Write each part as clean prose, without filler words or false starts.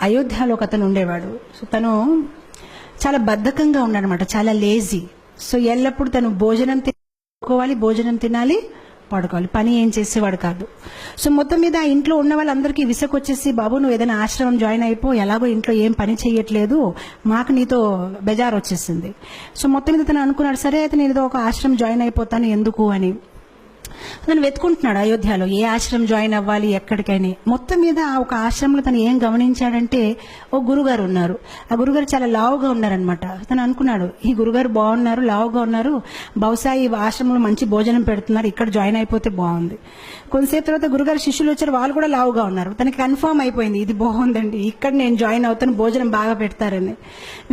అయోధ్యలో ఒక అతను ఉండేవాడు. సో తను చాలా బద్ధకంగా ఉన్నాడనమాట, చాలా లేజీ. సో ఎల్లప్పుడు తను భోజనం తినాలి, పడుకోవాలి, పని ఏం చేసేవాడు కాదు. సో మొత్తం మీద ఆ ఇంట్లో ఉన్న వాళ్ళందరికీ విసుకొచ్చేసి, బాబు నువ్వు ఏదైనా ఆశ్రమం జాయిన్ అయిపో, ఎలాగో ఇంట్లో ఏం పని చేయట్లేదు, మాకు నీతో బెజార్ వచ్చేసింది. సో మొత్తం మీద తను అనుకున్నాడు, సరే అయితే నేను ఏదో ఒక ఆశ్రమం జాయిన్ అయిపోతాను ఎందుకు అని. తను వెతుకుంటున్నాడు అయోధ్యలో ఏ ఆశ్రమం జాయిన్ అవ్వాలి ఎక్కడికైనా. మొత్తం మీద ఒక ఆశ్రమంలో తను ఏం గమనించాడంటే, ఓ గురుగారు ఉన్నారు. ఆ గురుగారు చాలా లావుగా ఉన్నారనమాట. తను అనుకున్నాడు, ఈ గురుగారు బాగున్నారు, లావుగా ఉన్నారు, బహుశా ఈ ఆశ్రమంలో మంచి భోజనం పెడుతున్నారు, ఇక్కడ జాయిన్ అయిపోతే బాగుంది. కొంతసేపు తర్వాత గురుగారు శిష్యులు వచ్చారు, వాళ్ళు కూడా లావుగా ఉన్నారు. తనకి కన్ఫర్మ్ అయిపోయింది, ఇది బాగుందండి, ఇక్కడ నేను జాయిన్ అవుతాను, భోజనం బాగా పెడతారని.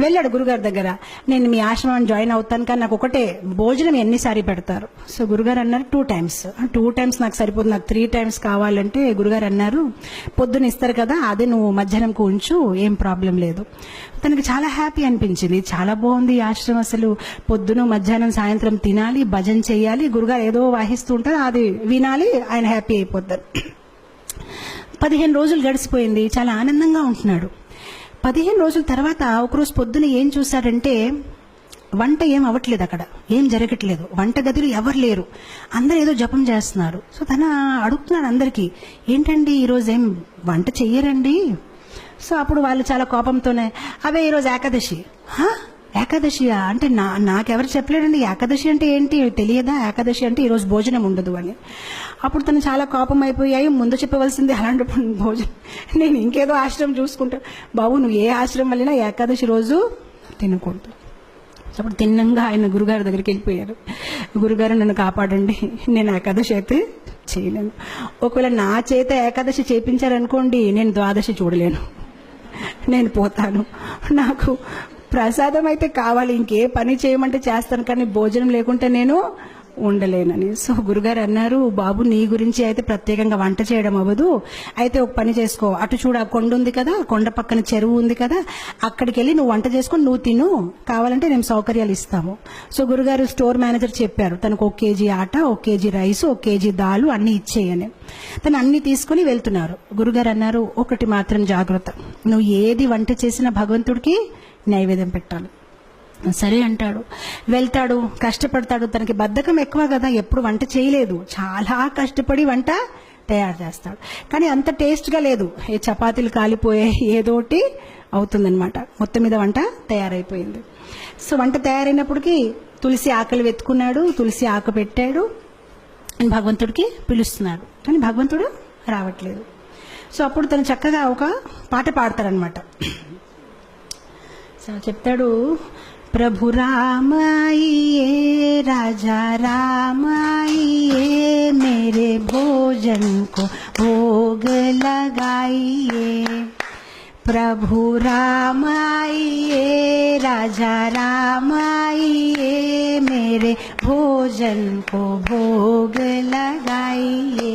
వెళ్ళాడు గురుగారి దగ్గర, నేను మీ ఆశ్రమాన్ని జాయిన్ అవుతాను, కానీ నాకు ఒకటే, భోజనం ఎన్నిసారి పెడతారు? సో గురుగారు అన్నారు 2 times. 2 times నాకు సరిపోతుంది, నాకు 3 times కావాలంటే గురుగారు అన్నారు, పొద్దున ఇస్తారు కదా, అదే నువ్వు మధ్యాహ్నంకు ఉంచు, ఏం ప్రాబ్లం లేదు. తనకి చాలా హ్యాపీ అనిపించింది, చాలా బాగుంది ఈ ఆశ్రమం, అసలు పొద్దున మధ్యాహ్నం సాయంత్రం తినాలి, భజన చేయాలి, గురుగారు ఏదో వాహిస్తూ ఉంటారు, అది వినాలి, ఆయన హ్యాపీ అయిపోతారు. 15 రోజులు గడిచిపోయింది, చాలా ఆనందంగా ఉంటున్నాడు. 15 రోజుల తర్వాత ఒకరోజు పొద్దున ఏం చూశాడంటే, వంట ఏం అవ్వట్లేదు, అక్కడ ఏం జరగట్లేదు, వంట గదిలో ఎవరు లేరు, అందరూ ఏదో జపం చేస్తున్నారు. సో తన అడుగుతున్నాడు అందరికీ, ఏంటండి ఈరోజు ఏం వంట చెయ్యరండి? సో అప్పుడు వాళ్ళు చాలా కోపంతోనే, అవే ఈరోజు ఏకాదశి. ఏకాదశియా అంటే నాకెవరు చెప్పలేడండి, ఏకాదశి అంటే ఏంటి తెలియదా, ఏకాదశి అంటే ఈరోజు భోజనం ఉండదు అని. అప్పుడు తను చాలా కోపం అయిపోయాయి, ముందు చెప్పవలసింది అలాంటి భోజనం, నేను ఇంకేదో ఆశ్రమం చూసుకుంటా. బాబు నువ్వు ఏ ఆశ్రమం వెళ్ళినా ఏకాదశి రోజు తినకూడదు. అప్పుడు తిన్నంగా ఆయన గురుగారి దగ్గరికి వెళ్ళిపోయారు. గురుగారు నన్ను కాపాడండి, నేను ఏకాదశి అయితే చేయలేను, ఒకవేళ నా చేత ఏకాదశి చేయించారనుకోండి, నేను ద్వాదశి చూడలేను, నేను పోతాను, నాకు ప్రసాదం అయితే కావాలి, ఇంకే పని చేయమంటే చేస్తాను, కానీ భోజనం లేకుంటే నేను ఉండలేనని. సో గురుగారు అన్నారు, బాబు నీ గురించి అయితే ప్రత్యేకంగా వంట చేయడం అవ్వదు, అయితే ఒక పని చేసుకో, అటు చూడ కొండ ఉంది కదా, కొండ పక్కన చెరువు ఉంది కదా, అక్కడికి వెళ్ళి నువ్వు వంట చేసుకొని నువ్వు తిను, కావాలంటే మేము సౌకర్యాలు ఇస్తాము. సో గురుగారు స్టోర్ మేనేజర్ చెప్పారు, తనకు 1 kg ఆట, 1 kg రైస్, 1 kg దాలు అన్ని ఇచ్చేయని. తను అన్ని తీసుకుని వెళ్తున్నారు. గురుగారు అన్నారు, ఒకటి మాత్రం జాగ్రత్త, నువ్వు ఏది వంట చేసినా భగవంతుడికి నైవేద్యం పెట్టాలి. సరే అంటాడు, వెళ్తాడు, కష్టపడతాడు. తనకి బద్ధకం ఎక్కువ కదా, ఎప్పుడు వంట చేయలేదు, చాలా కష్టపడి వంట తయారు చేస్తాడు, కానీ అంత టేస్ట్గా లేదు, ఏ చపాతీలు కాలిపోయే ఏదోటి అవుతుందన్నమాట. మొత్తం మీద వంట తయారైపోయింది. సో వంట తయారైనప్పటికీ తులసి ఆకులు వెతుకున్నాడు, తులసి ఆకు పెట్టాడు, భగవంతుడికి పిలుస్తున్నాడు, కానీ భగవంతుడు రావట్లేదు. సో అప్పుడు తను చక్కగా ఒక పాట పాడతాడనమాట. సో చెప్తాడు, प्रभु राम आइए, राजा राम आइए, मेरे भोजन को भोग लगाइए। प्रभु राम आइए, राजा राम आइए, मेरे भोजन को भोग लगाइए.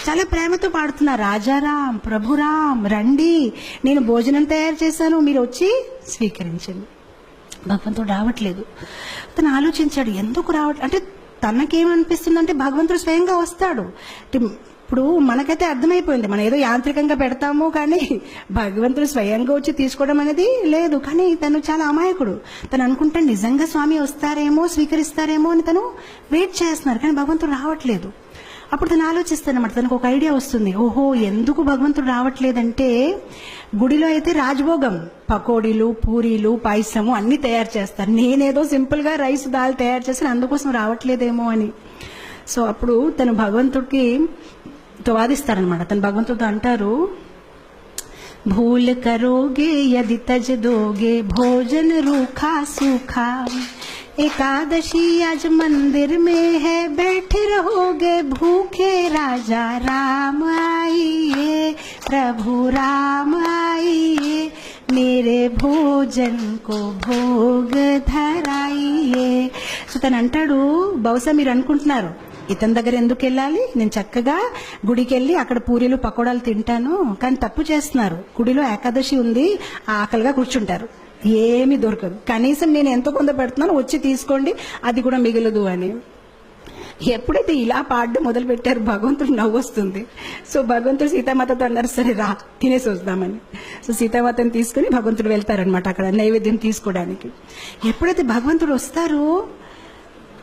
చాలా ప్రేమతో పాడుతున్నా, రాజారాం ప్రభురాం రండి, నేను భోజనం తయారు చేశాను, మీరు వచ్చి స్వీకరించండి. భగవంతుడు రావట్లేదు. తను ఆలోచించాడు, ఎందుకు రావట్లేదు అంటే, తనకేమనిపిస్తుందంటే భగవంతుడు స్వయంగా వస్తాడు. ఇప్పుడు మనకైతే అర్థమైపోయింది, మనం ఏదో యాంత్రికంగా పెడతాము, కానీ భగవంతుడు స్వయంగా వచ్చి తీసుకోవడం అనేది లేదు. కానీ తను చాలా అమాయకుడు, తను అనుకుంటాడు నిజంగా స్వామి వస్తారేమో, స్వీకరిస్తారేమో అని తను వెయిట్ చేస్తున్నారు, కానీ భగవంతుడు రావట్లేదు. అప్పుడు తను ఆలోచిస్తానమాట, తనకు ఒక ఐడియా వస్తుంది, ఓహో ఎందుకు భగవంతుడు రావట్లేదంటే, గుడిలో అయితే రాజభోగం, పకోడీలు, పూరీలు, పాయసము అన్ని తయారు చేస్తారు, నేనేదో సింపుల్ గా రైస్ దాల్ తయారు చేస్తాను, అందుకోసం రావట్లేదేమో అని. సో అప్పుడు తను భగవంతుడికి వాదిస్తారనమాట. తను భగవంతుడితో అంటారు, భూల్ కరోగే యది తజ్ దోగే భోజన్ రూఖా సూఖా, एकादशी आज मंदिर में है, बैठे रहोगे भूखे, राजा राम आइए, प्रभु राम आइए, मेरे भोजन को भोग धराइए. సో తను అంటాడు, బహుశా మీరు అనుకుంటున్నారు ఇతని దగ్గర ఎందుకు వెళ్ళాలి, నేను చక్కగా గుడికి వెళ్ళి అక్కడ పూరీలు పకోడాలు తింటాను, కానీ తప్పు చేస్తున్నారు, గుడిలో ఏకాదశి ఉంది, ఆకలిగా కూర్చుంటారు, ఏమీ దొరకదు, కనీసం నేను ఎంతో కొంత పెడుతున్నాను, వచ్చి తీసుకోండి, అది కూడా మిగలదు అని. ఎప్పుడైతే ఇలా పాడడం మొదలు పెట్టారు భగవంతుడు నవ్వు వస్తుంది. సో భగవంతుడు సీతామాతతో అన్నారు, సరే రా తినేసి వద్దామని. సో సీతామాతని తీసుకుని భగవంతుడు వెళ్తారనమాట అక్కడ నైవేద్యం తీసుకోవడానికి. ఎప్పుడైతే భగవంతుడు వస్తారో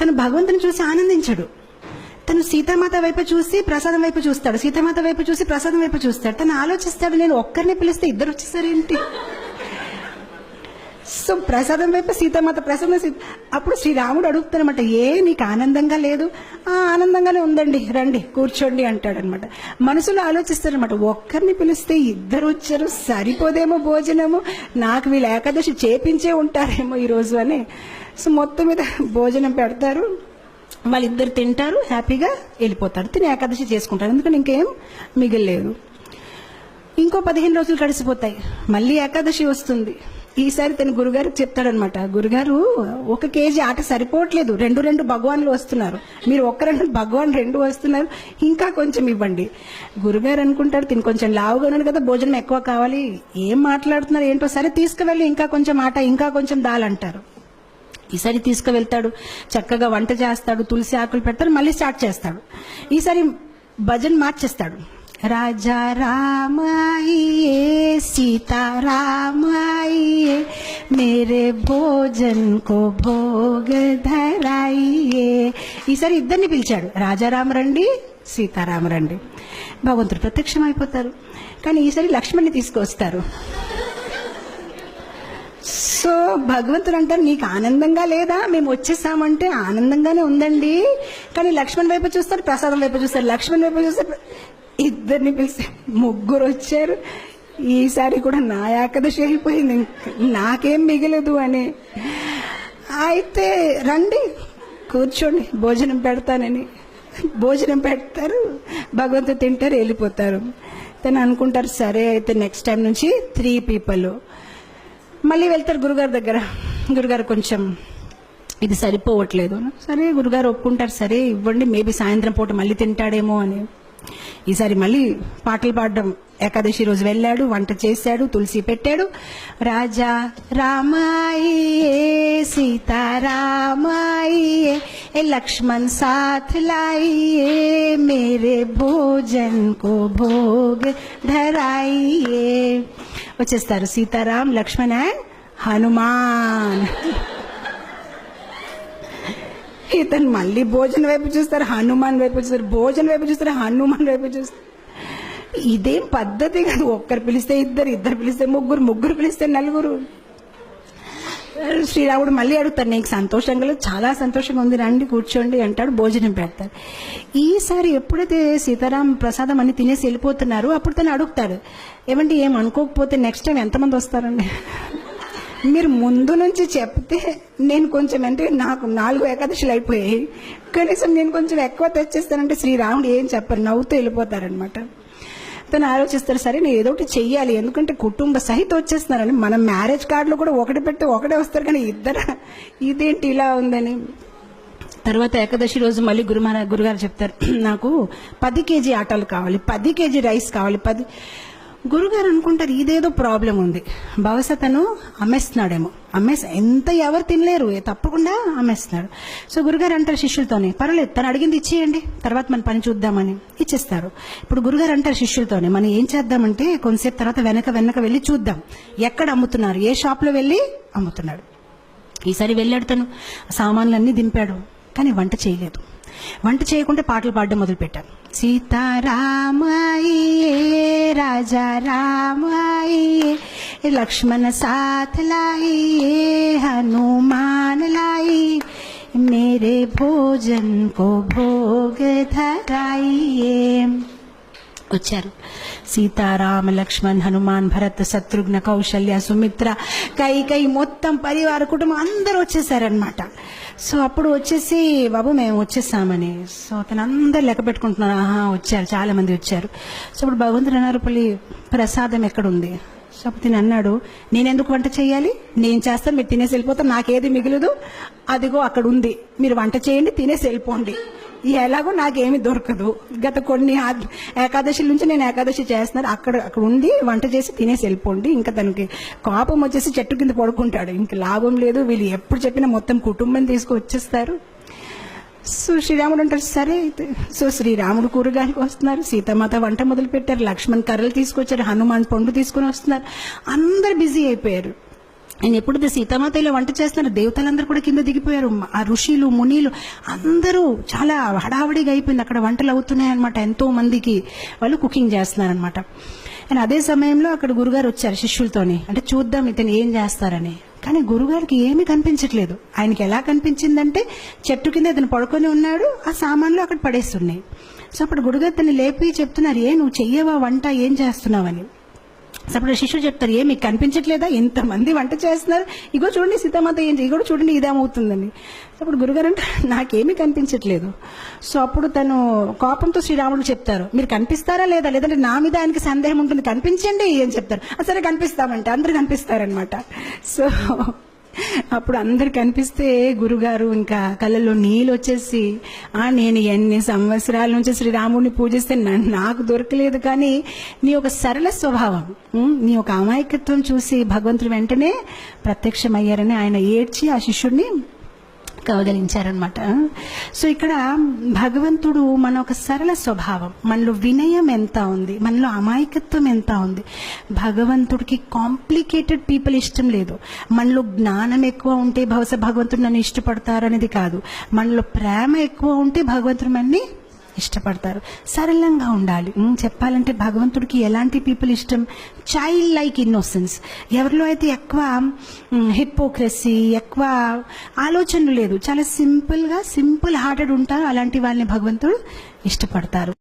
తను భగవంతుని చూసి ఆనందించడు. తను సీతామాత వైపు చూసి ప్రసాదం వైపు చూస్తాడు, సీతామాత వైపు చూసి ప్రసాదం వైపు చూస్తాడు. తను ఆలోచిస్తాడు, నేను ఒక్కరిని పిలిస్తే ఇద్దరు వచ్చేసారేంటి. సో ప్రసాదం వైపు సీతామాత, ప్రసాదం అప్పుడు శ్రీరాముడు అడుగుతారనమాట, నీకు ఆనందంగా లేదు? ఆనందంగానే ఉందండి, రండి కూర్చోండి అంటాడనమాట. మనసులో ఆలోచిస్తారనమాట, ఒక్కరిని పిలిస్తే ఇద్దరు వచ్చారు, సరిపోదేమో భోజనము, నాకు వీళ్ళు ఏకాదశి చేపించే ఉంటారేమో ఈరోజు అని. సో మొత్తం మీద భోజనం పెడతారు, వాళ్ళిద్దరు తింటారు, హ్యాపీగా వెళ్ళిపోతారు, తిని ఏకాదశి చేసుకుంటారు. ఎందుకంటే ఇంకేం మిగిలేదు. ఇంకో 15 రోజులు గడిచిపోతాయి, మళ్ళీ ఏకాదశి వస్తుంది. ఈసారి తన గురుగారికి చెప్తాడనమాట, గురుగారు 1 కేజీ ఆట సరిపోవట్లేదు, 2 భగవాన్లు వస్తున్నారు, మీరు 1 భగవాన్ 2 వస్తున్నారు, ఇంకా కొంచెం ఇవ్వండి. గురుగారు అనుకుంటారు, తిని కొంచెం లావుగా ఉన్నాడు కదా, భోజనం ఎక్కువ కావాలి, ఏం మాట్లాడుతున్నారు ఏంటో, సరే తీసుకువెళ్ళి ఇంకా కొంచెం ఆట, ఇంకా కొంచెం దాల్ అంటారు. ఈసారి తీసుకువెళ్తాడు, చక్కగా వంట చేస్తాడు, తులసి ఆకులు పెడతాడు, మళ్ళీ స్టార్ట్ చేస్తాడు. ఈసారి భజన్ మార్చేస్తాడు, రాజా రామాయియే సీతారామాయియే మేరే భోజన్ కో భోగ ధరాయియే. ఈసారి ఇద్దరిని పిలిచాడు, రాజారామ రండి, సీతారామ రండి. భగవంతుడు ప్రత్యక్షం అయిపోతారు. కానీ ఈసారి లక్ష్మణ్ని తీసుకొస్తారు. సో భగవంతుడు అంటారు, నీకు ఆనందంగా లేదా? మేము వచ్చేసామంటే ఆనందంగానే ఉందండి, కానీ లక్ష్మణ్ వైపు చూస్తారు, ప్రసాదం వైపు చూస్తారు, లక్ష్మణ్ వైపు చూస్తారు. ఇద్దరిని పిలిచి 3 వచ్చారు. ఈసారి కూడా నా ఏకాదశి అయిపోయింది, నాకేం మిగలదు అని. అయితే రండి కూర్చోండి, భోజనం పెడతానని భోజనం పెడతారు, భగవంతుడు తింటారు, వెళ్ళిపోతారు. తను అనుకుంటారు, సరే అయితే నెక్స్ట్ టైం నుంచి 3 పీపుల్. మళ్ళీ వెళ్తారు గురుగారి దగ్గర, గురుగారు కొంచెం ఇది సరిపోవట్లేదు. సరే గురుగారు ఒప్పుకుంటారు, సరే ఇవ్వండి, మేబీ సాయంత్రం పూట మళ్ళీ తింటాడేమో అని. ఈసారి మళ్ళీ పాటలు పాడడం, ఏకాదశి రోజు వెళ్ళాడు, వంట చేశాడు, తులసి పెట్టాడు. రాజా రామాయియే సీతారామాయియే లక్ష్మణ్ సాథ్ లాయియే మేరే భోజన్ కో భోగ్ ధరాయియే. వచ్చేస్తారు సీతారాం, లక్ష్మణ్ అండ్ హనుమాన్. ఇతను మళ్ళీ భోజనం వైపు చూస్తారు, హనుమాన్ వైపు చూస్తారు, భోజనం వైపు చూస్తారు, హనుమాన్ వైపు చూస్తారు. ఇదేం పద్ధతి కాదు. 1 పిలిస్తే 2, 2 పిలిస్తే 3, 3 పిలిస్తే 4. శ్రీరాముడు మళ్ళీ అడుగుతారు, నీకు సంతోషంగా లేదు? చాలా సంతోషంగా ఉంది, రండి కూర్చోండి అంటాడు, భోజనం పెడతారు. ఈసారి ఎప్పుడైతే సీతారాం ప్రసాదం అన్ని తినేసి వెళ్ళిపోతున్నారు, అప్పుడు తను అడుగుతాడు, ఏమంటే ఏం అనుకోకపోతే నెక్స్ట్ టైం ఎంతమంది వస్తారండి? మీరు ముందు నుంచి చెప్తే నేను కొంచెం, అంటే నాకు 4 ఏకాదశులు అయిపోయాయి, కనీసం నేను కొంచెం ఎక్కువ తెచ్చేస్తానంటే శ్రీరాముడు ఏం చెప్పరు, నవ్వుతూ వెళ్ళిపోతారనమాట. తను ఆలోచిస్తారు, సరే నేను ఏదో ఒకటి చెయ్యాలి, ఎందుకంటే కుటుంబ సహితం వచ్చేస్తున్నారని. మనం మ్యారేజ్ కార్డులో కూడా 1 పెట్టి 1 వస్తారు, కానీ 2 ఇదేంటి ఇలా ఉందని. తర్వాత ఏకాదశి రోజు మళ్ళీ గురుగారు చెప్తారు, నాకు 10 కేజీ ఆటలు కావాలి, 10 కేజీ రైస్ కావాలి. గురుగారు అనుకుంటారు, ఇదేదో ప్రాబ్లం ఉంది, బహుశా తను అమ్మేస్తున్నాడేమో, ఎంత ఎవరు తినలేరు, తప్పకుండా అమ్మేస్తున్నాడు. సో గురుగారు అంటారు శిష్యులతోనే, పర్వాలేదు తను అడిగింది ఇచ్చేయండి, తర్వాత మన పని చూద్దామని ఇచ్చేస్తారు. ఇప్పుడు గురుగారు అంటారు శిష్యులతోనే, మనం ఏం చేద్దామంటే కొంతసేపు తర్వాత వెనక వెళ్ళి చూద్దాం, ఎక్కడ అమ్ముతున్నారు, ఏ షాప్లో వెళ్ళి అమ్ముతున్నాడు. ఈసారి వెళ్ళాడు, తను సామాన్లన్నీ దింపాడు, కానీ వంట చేయలేదు. వంట చేయకుంటే పాటలు పాడడం మొదలుపెట్టారు. సీతారామాయియే రాజా రామాయియే లక్ష్మణ సాథ్ లాయియే హనుమాన్ लाई मेरे भोजन को भोग धराइए. వచ్చారు సీతారామ లక్ష్మణ్ హనుమాన్ భరత్ శత్రుఘ్న కౌశల్య సుమిత్ర కైకేయి మొత్తం పరివార కుటుంబం అందరూ వచ్చేసారనమాట. సో అప్పుడు వచ్చేసి, బాబు మేము వచ్చేసామని. సో అతను అందరు లెక్క పెట్టుకుంటున్నారు, వచ్చారు, చాలా మంది వచ్చారు. సో అప్పుడు భగవంతుడు అన్నారు, ప్రసాదం ఎక్కడుంది? సో అప్పుడు తిని అన్నాడు, నేనెందుకు వంట చేయాలి, నేను చేస్తాను, మీరు తినేసి వెళ్ళిపోతాను, నాకేది మిగలదు, అదిగో అక్కడ ఉంది, మీరు వంట చేయండి, తినేసి వెళ్ళిపోండి, ఎలాగో నాకేమి దొరకదు, గత కొన్ని ఏకాదశి నుంచి నేను ఏకాదశి చేస్తున్నాను, అక్కడ ఉండి వంట చేసి తినేసి వెళ్ళిపోండి. ఇంకా తనకి కోపం వచ్చేసి చెట్టు కింద పడుకుంటాడు, ఇంక లాభం లేదు, వీళ్ళు ఎప్పుడు చెప్పినా మొత్తం కుటుంబం తీసుకు వచ్చేస్తారు. సో శ్రీరాముడు అంటారు సరే అయితే. సో శ్రీరాముడు కూరగాయలకు వస్తున్నారు, సీతామాత వంట మొదలు పెట్టారు, లక్ష్మణ్ కర్రలు తీసుకొచ్చారు, హనుమాన్ పండు తీసుకొని వస్తున్నారు, అందరు బిజీ అయిపోయారు. నేను ఎప్పుడైతే సీతామాత ఇలా వంట చేస్తున్నారు, దేవతలందరూ కూడా కింద దిగిపోయారు, ఆ ఋషులు మునీలు అందరూ చాలా హడావిడిగా అయిపోయింది. అక్కడ వంటలు అవుతున్నాయి అనమాట, ఎంతో మందికి వాళ్ళు కుకింగ్ చేస్తున్నారనమాట. అండ్ అదే సమయంలో అక్కడ గురుగారు వచ్చారు శిష్యులతోని, అంటే చూద్దాం ఇతను ఏం చేస్తారని. కానీ గురుగారికి ఏమీ కనిపించట్లేదు. ఆయనకి ఎలా కనిపించిందంటే చెట్టు కింద ఇతను పడుకొని ఉన్నాడు, ఆ సామాన్లు అక్కడ పడేస్తున్నాయి. సో అప్పుడు గురుగారు తను లేపి చెప్తున్నారు, నువ్వు చెయ్యవా వంట, ఏం చేస్తున్నావని. సో అప్పుడు శిష్యుడు చెప్తారు, మీకు కనిపించట్లేదా, ఇంతమంది వంట చేస్తున్నారు, ఇగో చూడండి సీతామాత ఏం ఇగో చూడండి ఇదేమవుతుందని. అప్పుడు గురుగారు అంటే నాకేమీ కనిపించట్లేదు. సో అప్పుడు తను కోపంతో శ్రీరాముడు చెప్తారు, మీరు కనిపిస్తారా లేదా, లేదంటే నా మీద ఆయనకి సందేహం ఉంటుంది, కనిపించండి అని చెప్తారు. సరే కనిపిస్తామంటే అందరు కనిపిస్తారనమాట. సో అప్పుడు అందరు కనిపిస్తే గురుగారు ఇంకా కళ్ళల్లో నీళ్ళు వచ్చేసి, నేను ఎన్ని సంవత్సరాల నుంచి శ్రీరాముడిని పూజిస్తే నాకు దొరకలేదు, కానీ నీ ఒక సరళ స్వభావం, నీ ఒక అమాయకత్వం చూసి భగవంతుడు వెంటనే ప్రత్యక్షమయ్యారని ఆయన ఏడ్చి ఆ శిష్యుడిని కౌగలించారనమాట. సో ఇక్కడ భగవంతుడు మన ఒక సరళ స్వభావం, మనలో వినయం ఎంత ఉంది, మనలో అమాయకత్వం ఎంత ఉంది. భగవంతుడికి కాంప్లికేటెడ్ పీపుల్ ఇష్టం లేదు. మనలో జ్ఞానం ఎక్కువ ఉంటే బహుశా భగవంతుడు నన్ను ఇష్టపడతారు అనేది కాదు, మనలో ప్రేమ ఎక్కువ ఉంటే భగవంతుడు మనని ఇష్టపడతారు. సరళంగా ఉండాలి. చెప్పాలంటే భగవంతుడికి ఎలాంటి పీపుల్ ఇష్టం, చైల్డ్ లైక్ ఇన్నోసెన్స్. ఎవరిలో అయితే ఎక్కువ హిపోక్రసీ, ఎక్కువ ఆలోచనలు లేదు, చాలా సింపుల్ హార్టెడ్ ఉంటారు, అలాంటి వాళ్ళని భగవంతుడు ఇష్టపడతారు.